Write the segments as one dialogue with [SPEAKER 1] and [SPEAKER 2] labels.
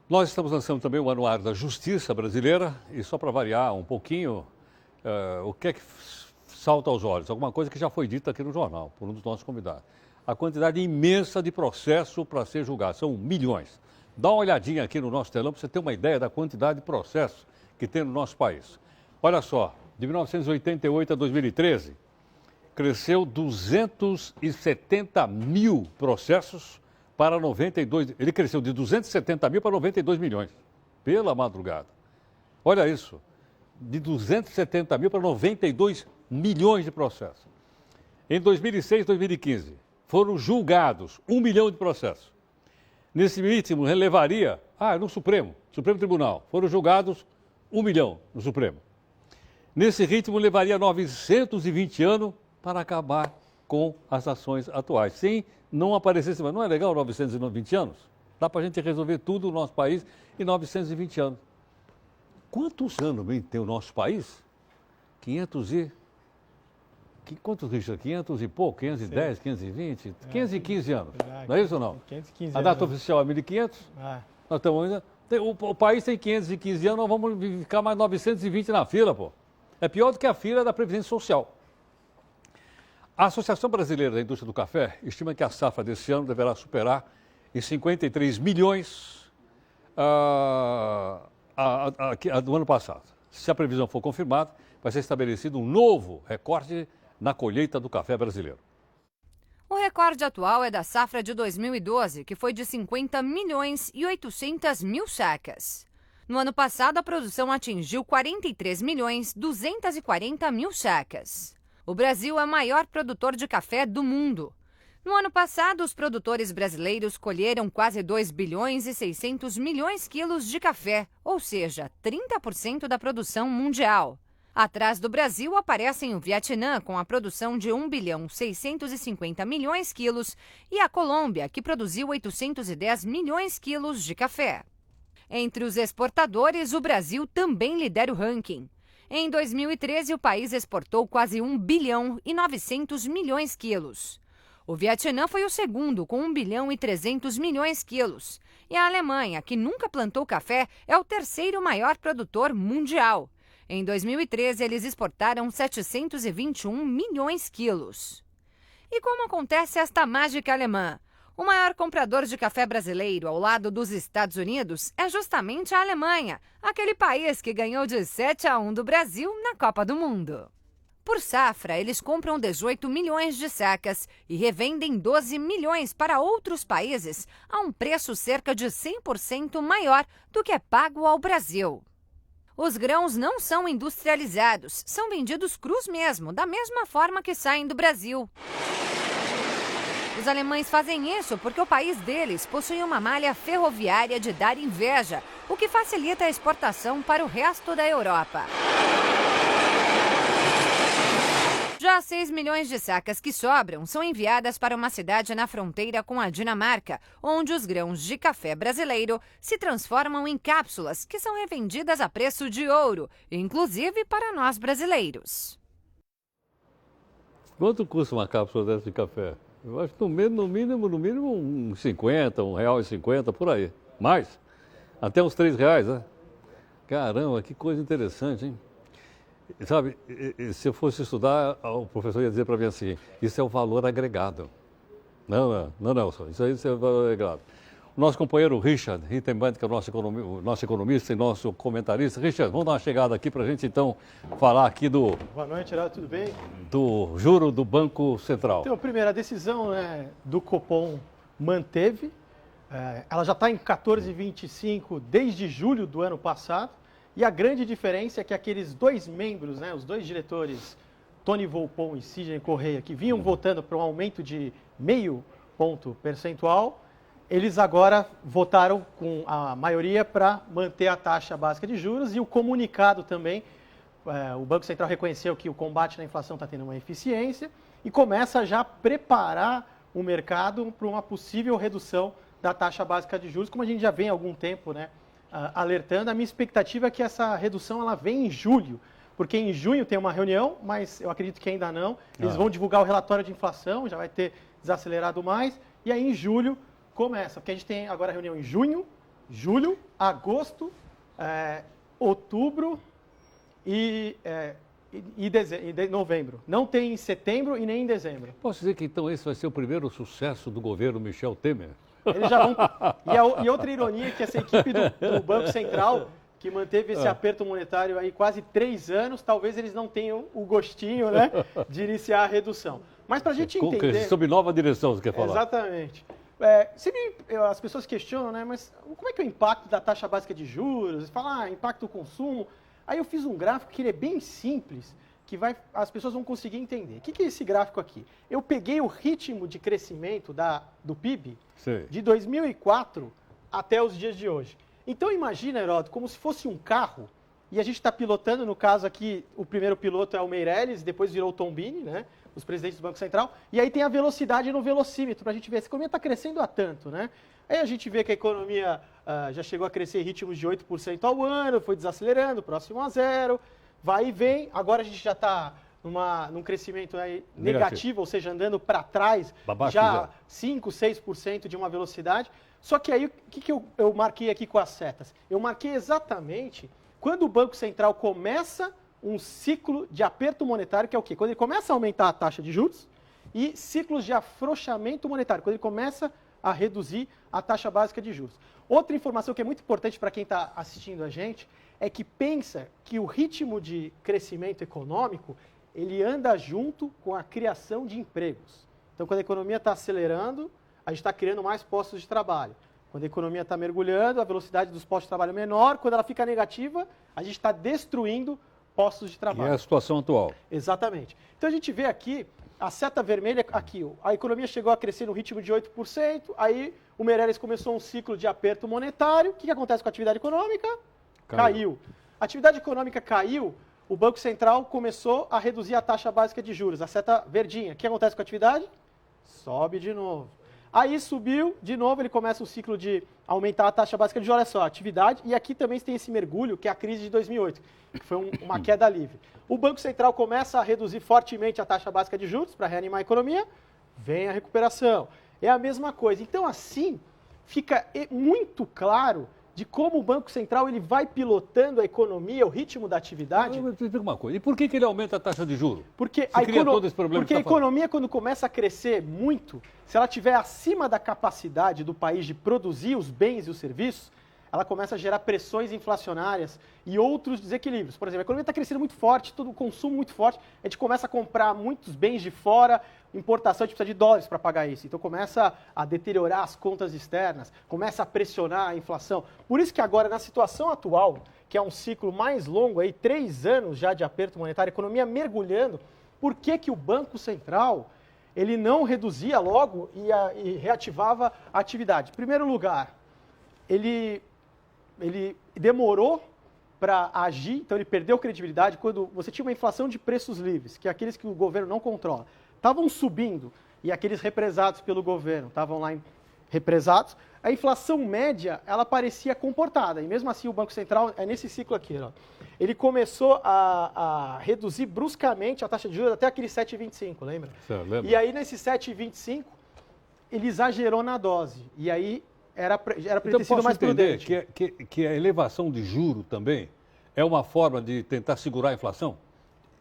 [SPEAKER 1] Nós estamos lançando também o Anuário da Justiça Brasileira e só para variar um pouquinho, o que é que salta aos olhos? Alguma coisa que já foi dita aqui no jornal, por um dos nossos convidados. A quantidade imensa de processo para ser julgado, são milhões. Dá uma olhadinha aqui no nosso telão para você ter uma ideia da quantidade de processos que tem no nosso país. Olha só, de 1988 a 2013, cresceu 270 mil processos para 92. Ele cresceu de 270 mil para 92 milhões, pela madrugada. Olha isso, de 270 mil para 92 milhões de processos. Em 2006 e 2015, foram julgados 1 milhão de processos. Nesse ritmo, relevaria, no Supremo Tribunal, foram julgados 1 milhão no Supremo. Nesse ritmo, levaria 920 anos para acabar com as ações atuais, sem não aparecesse, mas não é legal 920 anos? Dá para a gente resolver tudo no nosso país em 920 anos. Quantos anos bem tem o nosso país? 500 e... Quantos, Richard? 500 e pouco? 510, 520? 515 anos. Não é isso ou não?
[SPEAKER 2] 515
[SPEAKER 1] a data
[SPEAKER 2] anos.
[SPEAKER 1] oficial é 1500. Nós estamos ainda... O país tem 515 anos, nós vamos ficar mais 920 na fila, pô. É pior do que a fila da Previdência Social. A Associação Brasileira da Indústria do Café estima que a safra desse ano deverá superar em 53 milhões a do ano passado. Se a previsão for confirmada, vai ser estabelecido um novo recorde na colheita do café brasileiro.
[SPEAKER 3] O recorde atual é da safra de 2012, que foi de 50 milhões e 800 mil sacas. No ano passado, a produção atingiu 43 milhões 240 mil sacas. O Brasil é o maior produtor de café do mundo. No ano passado, os produtores brasileiros colheram quase 2 bilhões e 600 milhões quilos de café, ou seja, 30% da produção mundial. Atrás do Brasil aparecem o Vietnã, com a produção de 1 bilhão 650 milhões quilos, e a Colômbia, que produziu 810 milhões quilos de café. Entre os exportadores, o Brasil também lidera o ranking. Em 2013, o país exportou quase 1 bilhão e 900 milhões quilos. O Vietnã foi o segundo, com 1 bilhão e 300 milhões quilos. E a Alemanha, que nunca plantou café, é o terceiro maior produtor mundial. Em 2013, eles exportaram 721 milhões quilos. E como acontece esta mágica alemã? O maior comprador de café brasileiro, ao lado dos Estados Unidos, é justamente a Alemanha, aquele país que ganhou de 7-1 do Brasil na Copa do Mundo. Por safra, eles compram 18 milhões de sacas e revendem 12 milhões para outros países a um preço cerca de 100% maior do que é pago ao Brasil. Os grãos não são industrializados, são vendidos crus mesmo, da mesma forma que saem do Brasil. Os alemães fazem isso porque o país deles possui uma malha ferroviária de dar inveja, o que facilita a exportação para o resto da Europa. Já 6 milhões de sacas que sobram são enviadas para uma cidade na fronteira com a Dinamarca, onde os grãos de café brasileiro se transformam em cápsulas que são revendidas a preço de ouro, inclusive para nós brasileiros.
[SPEAKER 1] Quanto custa uma cápsula dessa de café? Eu acho que no mínimo uns 50, R$1,50, por aí. Mais? Até uns R$3, né? Caramba, que coisa interessante, hein? Sabe, se eu fosse estudar, o professor ia dizer para mim assim, isso é o valor agregado. Não, Nelson, isso é o valor agregado. O nosso companheiro Richard Rittenband, que é o nosso economista e nosso comentarista. Richard, vamos dar uma chegada aqui para a gente então falar aqui do...
[SPEAKER 2] Boa noite, Geraldo, tudo bem?
[SPEAKER 1] Do juro do Banco Central.
[SPEAKER 2] Então, primeiro, a decisão do Copom manteve, ela já está em 14,25 desde julho do ano passado. E a grande diferença é que aqueles dois membros, os dois diretores, Tony Volpon e Sidney Correia, que vinham votando para um aumento de 0,5 ponto percentual, eles agora votaram com a maioria para manter a taxa básica de juros e o comunicado também, o Banco Central reconheceu que o combate à inflação está tendo uma eficiência e começa já a preparar o mercado para uma possível redução da taxa básica de juros, como a gente já vem há algum tempo, alertando. A minha expectativa é que essa redução ela vem em julho, porque em junho tem uma reunião, mas eu acredito que ainda não. Eles vão divulgar o relatório de inflação, já vai ter desacelerado mais, e aí em julho começa, porque a gente tem agora a reunião em junho, julho, agosto, outubro e novembro. Não tem em setembro e nem em dezembro.
[SPEAKER 1] Posso dizer que então esse vai ser o primeiro sucesso do governo Michel Temer?
[SPEAKER 2] Eles já vão... E outra ironia é que essa equipe do Banco Central, que manteve esse aperto monetário aí quase 3 anos, talvez eles não tenham o gostinho, né, de iniciar a redução. Mas para a gente entender...
[SPEAKER 1] Sob nova direção, você quer falar?
[SPEAKER 2] Exatamente. As pessoas questionam, né, mas como é que é o impacto da taxa básica de juros? Falam, impacto do consumo. Aí eu fiz um gráfico que ele é bem simples, que as pessoas vão conseguir entender. O que é esse gráfico aqui? Eu peguei o ritmo de crescimento do PIB de 2004 até os dias de hoje. Então imagina, Heródoto, como se fosse um carro, e a gente está pilotando, no caso aqui, o primeiro piloto é o Meirelles, depois virou o Tombini, né, os presidentes do Banco Central, e aí tem a velocidade no velocímetro, para a gente ver se a economia está crescendo a tanto, né? Aí a gente vê que a economia já chegou a crescer em ritmos de 8% ao ano, foi desacelerando, próximo a zero, vai e vem. Agora a gente já está num crescimento negativo, ou seja, andando para trás, já 5%, 6% de uma velocidade. Só que aí, o que eu marquei aqui com as setas? Eu marquei exatamente quando o Banco Central começa um ciclo de aperto monetário, que é o quê? Quando ele começa a aumentar a taxa de juros, e ciclos de afrouxamento monetário, quando ele começa a reduzir a taxa básica de juros. Outra informação que é muito importante para quem está assistindo a gente é que pensa que o ritmo de crescimento econômico ele anda junto com a criação de empregos. Então, quando a economia está acelerando, a gente está criando mais postos de trabalho. Quando a economia está mergulhando, a velocidade dos postos de trabalho é menor. Quando ela fica negativa, a gente está destruindo postos de trabalho.
[SPEAKER 1] E é a situação atual.
[SPEAKER 2] Exatamente. Então, a gente vê aqui a seta vermelha aqui, a economia chegou a crescer no ritmo de 8%, aí o Meirelles começou um ciclo de aperto monetário. O que acontece com a atividade econômica? Caiu. A atividade econômica caiu, o Banco Central começou a reduzir a taxa básica de juros, a seta verdinha. O que acontece com a atividade? Sobe de novo. Aí subiu, de novo ele começa o ciclo de aumentar a taxa básica de juros. Olha só, atividade, e aqui também tem esse mergulho, que é a crise de 2008, que foi uma queda livre. O Banco Central começa a reduzir fortemente a taxa básica de juros para reanimar a economia, vem a recuperação. É a mesma coisa. Então, assim, fica muito claro de como o Banco Central ele vai pilotando a economia, o ritmo da atividade.
[SPEAKER 1] Me explica uma coisa, e por que ele aumenta a taxa de juros?
[SPEAKER 2] Porque
[SPEAKER 1] todo esse problema
[SPEAKER 2] a economia, quando começa a crescer muito, se ela estiver acima da capacidade do país de produzir os bens e os serviços, ela começa a gerar pressões inflacionárias e outros desequilíbrios. Por exemplo, a economia está crescendo muito forte, todo o consumo muito forte, a gente começa a comprar muitos bens de fora, importação, a gente precisa de dólares para pagar isso. Então começa a deteriorar as contas externas, começa a pressionar a inflação. Por isso que agora, na situação atual, que é um ciclo mais longo, 3 anos já de aperto monetário, a economia mergulhando, por que o Banco Central ele não reduzia logo e reativava a atividade? Em primeiro lugar, ele demorou para agir, então ele perdeu credibilidade quando você tinha uma inflação de preços livres, que é aqueles que o governo não controla. Estavam subindo e aqueles represados pelo governo estavam lá represados, a inflação média ela parecia comportada. E mesmo assim o Banco Central, é nesse ciclo aqui, ó, ele começou a reduzir bruscamente a taxa de juros até aquele 7,25, lembra?
[SPEAKER 1] Lembra?
[SPEAKER 2] E aí nesse 7,25 ele exagerou na dose. E aí era para ele ter sido mais prudente.
[SPEAKER 1] Que a elevação de juro também é uma forma de tentar segurar a inflação?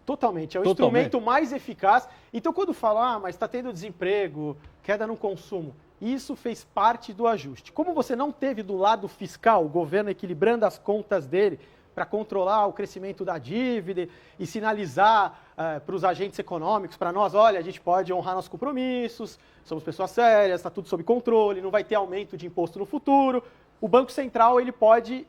[SPEAKER 2] Totalmente, é o instrumento mais eficaz. Então, quando falam, mas está tendo desemprego, queda no consumo, isso fez parte do ajuste. Como você não teve do lado fiscal, o governo equilibrando as contas dele para controlar o crescimento da dívida e sinalizar para os agentes econômicos, para nós, olha, a gente pode honrar nossos compromissos, somos pessoas sérias, está tudo sob controle, não vai ter aumento de imposto no futuro. O Banco Central ele pode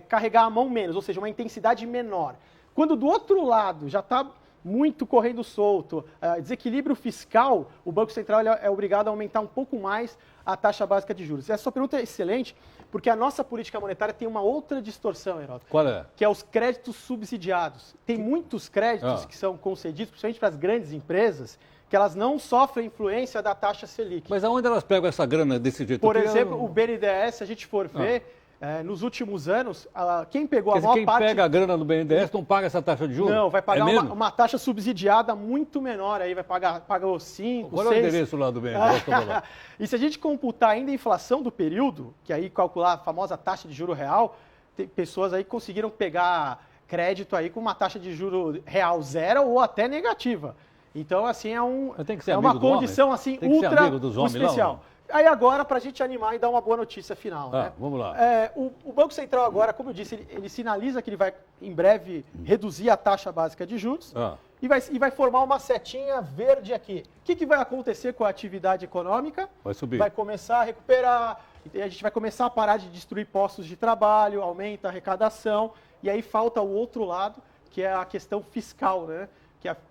[SPEAKER 2] carregar a mão menos, ou seja, uma intensidade menor. Quando do outro lado já está muito correndo solto, desequilíbrio fiscal, o Banco Central é obrigado a aumentar um pouco mais a taxa básica de juros. Essa sua pergunta é excelente, porque a nossa política monetária tem uma outra distorção, Heródoto.
[SPEAKER 1] Qual é?
[SPEAKER 2] Que é os créditos subsidiados. Tem muitos créditos que são concedidos, principalmente para as grandes empresas, que elas não sofrem influência da taxa Selic.
[SPEAKER 1] Mas aonde elas pegam essa grana desse jeito?
[SPEAKER 2] Por exemplo, o BNDES, se a gente for ver, nos últimos anos, quem pegou
[SPEAKER 1] Quer
[SPEAKER 2] a
[SPEAKER 1] dizer,
[SPEAKER 2] maior
[SPEAKER 1] quem
[SPEAKER 2] parte...
[SPEAKER 1] pega a grana no BNDES não paga essa taxa de juros?
[SPEAKER 2] Não, vai pagar
[SPEAKER 1] menos?
[SPEAKER 2] uma taxa subsidiada muito menor, aí vai pagar os 5, 6...
[SPEAKER 1] Qual é o endereço lá do BNDES?
[SPEAKER 2] E se a gente computar ainda a inflação do período, que aí calcular a famosa taxa de juro real, tem pessoas aí que conseguiram pegar crédito aí com uma taxa de juro real zero ou até negativa. Então, assim, é uma condição assim, ultra especial. Aí agora, para a gente animar e dar uma boa notícia final. Né?
[SPEAKER 1] Vamos lá.
[SPEAKER 2] O Banco Central agora, como eu disse, ele sinaliza que ele vai, em breve, reduzir a taxa básica de juros e vai formar uma setinha verde aqui. O que vai acontecer com a atividade econômica?
[SPEAKER 1] Vai subir.
[SPEAKER 2] Vai começar a recuperar, a gente vai começar a parar de destruir postos de trabalho, aumenta a arrecadação, e aí falta o outro lado, que é a questão fiscal, né?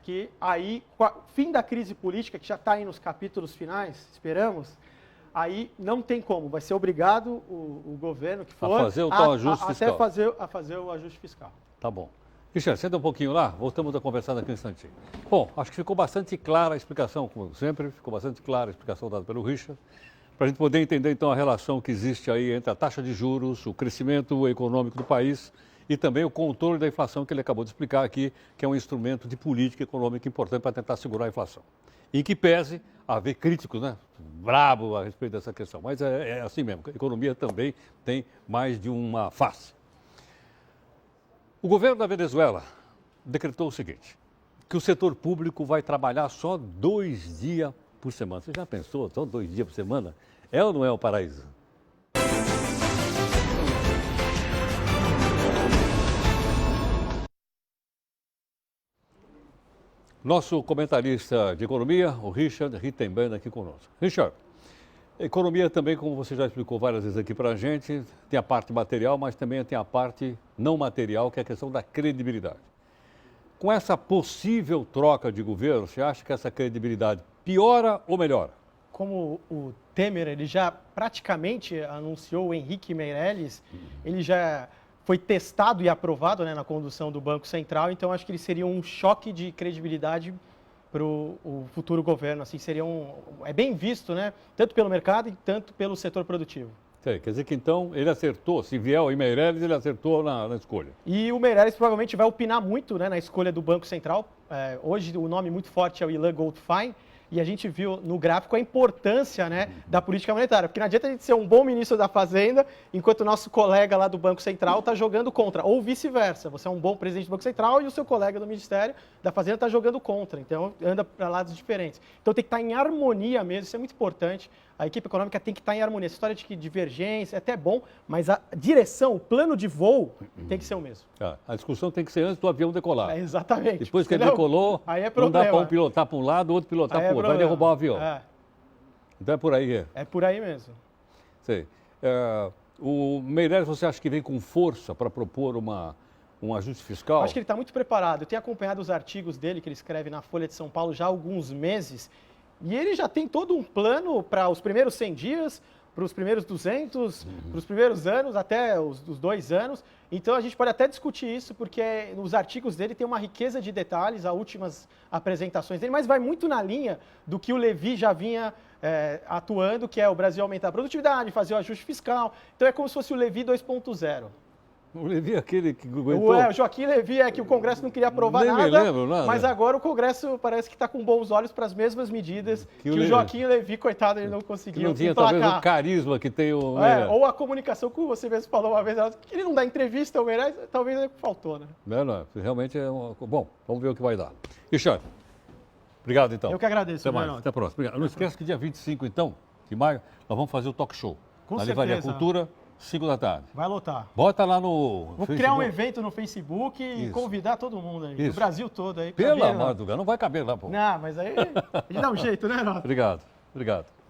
[SPEAKER 2] Que aí, com o fim da crise política, que já está aí nos capítulos finais, esperamos, aí não tem como, vai ser obrigado o governo que for
[SPEAKER 1] a fazer o tal ajuste fiscal.
[SPEAKER 2] Até fazer o ajuste fiscal.
[SPEAKER 1] Tá bom. Cristiano, senta um pouquinho lá, voltamos a conversar daqui um instantinho. Bom, acho que ficou bastante clara a explicação, como sempre, ficou bastante clara a explicação dada pelo Richard, para a gente poder entender então a relação que existe aí entre a taxa de juros, o crescimento econômico do país e também o controle da inflação que ele acabou de explicar aqui, que é um instrumento de política econômica importante para tentar segurar a inflação. Em que pese haver críticos, né, brabo a respeito dessa questão, mas é assim mesmo, a economia também tem mais de uma face. O governo da Venezuela decretou o seguinte, que o setor público vai trabalhar só 2 dias por semana. Você já pensou, só 2 dias por semana? É ou não é o paraíso? Nosso comentarista de economia, o Richard Rittenberg, aqui conosco. Richard, economia também, como você já explicou várias vezes aqui para a gente, tem a parte material, mas também tem a parte não material, que é a questão da credibilidade. Com essa possível troca de governo, você acha que essa credibilidade piora ou melhora?
[SPEAKER 2] Como o Temer, ele já praticamente anunciou o Henrique Meirelles, ele já foi testado e aprovado, né, na condução do Banco Central, então acho que ele seria um choque de credibilidade para o futuro governo, assim, é bem visto, né, tanto pelo mercado e tanto pelo setor produtivo.
[SPEAKER 1] Quer dizer que então ele acertou, se vier o Meirelles, ele acertou na escolha.
[SPEAKER 2] E o Meirelles provavelmente vai opinar muito, né, na escolha do Banco Central. Hoje o nome muito forte é o Ilan Goldfein, e a gente viu no gráfico a importância, né, da política monetária. Porque não adianta a gente ser um bom ministro da Fazenda, enquanto o nosso colega lá do Banco Central está jogando contra. Ou vice-versa. Você é um bom presidente do Banco Central e o seu colega do Ministério da Fazenda está jogando contra. Então, anda para lados diferentes. Então, tem que estar em harmonia mesmo. Isso é muito importante. A equipe econômica tem que estar em harmonia. Essa história de que divergência é até bom, mas a direção, o plano de voo tem que ser o mesmo.
[SPEAKER 1] A discussão tem que ser antes do avião decolar.
[SPEAKER 2] Exatamente.
[SPEAKER 1] Depois que ele decolou,
[SPEAKER 2] aí é
[SPEAKER 1] não dá para um pilotar para um lado, outro pilotar para o outro. Vai derrubar o avião. Então é por aí.
[SPEAKER 2] É por aí mesmo.
[SPEAKER 1] Sei. O Meirelles, você acha que vem com força para propor um ajuste fiscal?
[SPEAKER 2] Acho que ele está muito preparado. Eu tenho acompanhado os artigos dele, que ele escreve na Folha de São Paulo já há alguns meses. E ele já tem todo um plano para os primeiros 100 dias, para os primeiros 200, para os primeiros anos, até os 2 anos. Então, a gente pode até discutir isso, porque nos artigos dele tem uma riqueza de detalhes, as últimas apresentações dele, mas vai muito na linha do que o Levy já vinha atuando, que é o Brasil aumentar a produtividade, fazer o ajuste fiscal. Então, é como se fosse o Levy 2.0.
[SPEAKER 1] O Levy é aquele que aguentou...
[SPEAKER 2] O Joaquim Levy é que o Congresso não queria aprovar
[SPEAKER 1] nada,
[SPEAKER 2] mas agora o Congresso parece que está com bons olhos para as mesmas medidas que o Joaquim Levy, coitado, ele não conseguiu
[SPEAKER 1] não tinha
[SPEAKER 2] emplacar.
[SPEAKER 1] Talvez o carisma que tem o...
[SPEAKER 2] ou a comunicação, como você mesmo falou uma vez, que ele não dá entrevista ao Meirelles, talvez faltou, né?
[SPEAKER 1] Não, realmente é Bom, vamos ver o que vai dar. Richard, obrigado então.
[SPEAKER 2] Eu que agradeço.
[SPEAKER 1] Até mais, até a próxima. Obrigado. Não esquece que dia 25, então, de maio, nós vamos fazer o talk show.
[SPEAKER 2] Com
[SPEAKER 1] na
[SPEAKER 2] certeza.
[SPEAKER 1] Livraria Cultura, 5 da tarde.
[SPEAKER 2] Vai lotar.
[SPEAKER 1] Bota lá no
[SPEAKER 2] Vou
[SPEAKER 1] Facebook.
[SPEAKER 2] criar um evento no Facebook e convidar todo mundo aí, do Brasil todo aí.
[SPEAKER 1] Pelo amor do Deus, não vai caber lá, pô.
[SPEAKER 2] Não, mas aí a gente dá um jeito, né, Renato?
[SPEAKER 1] Obrigado.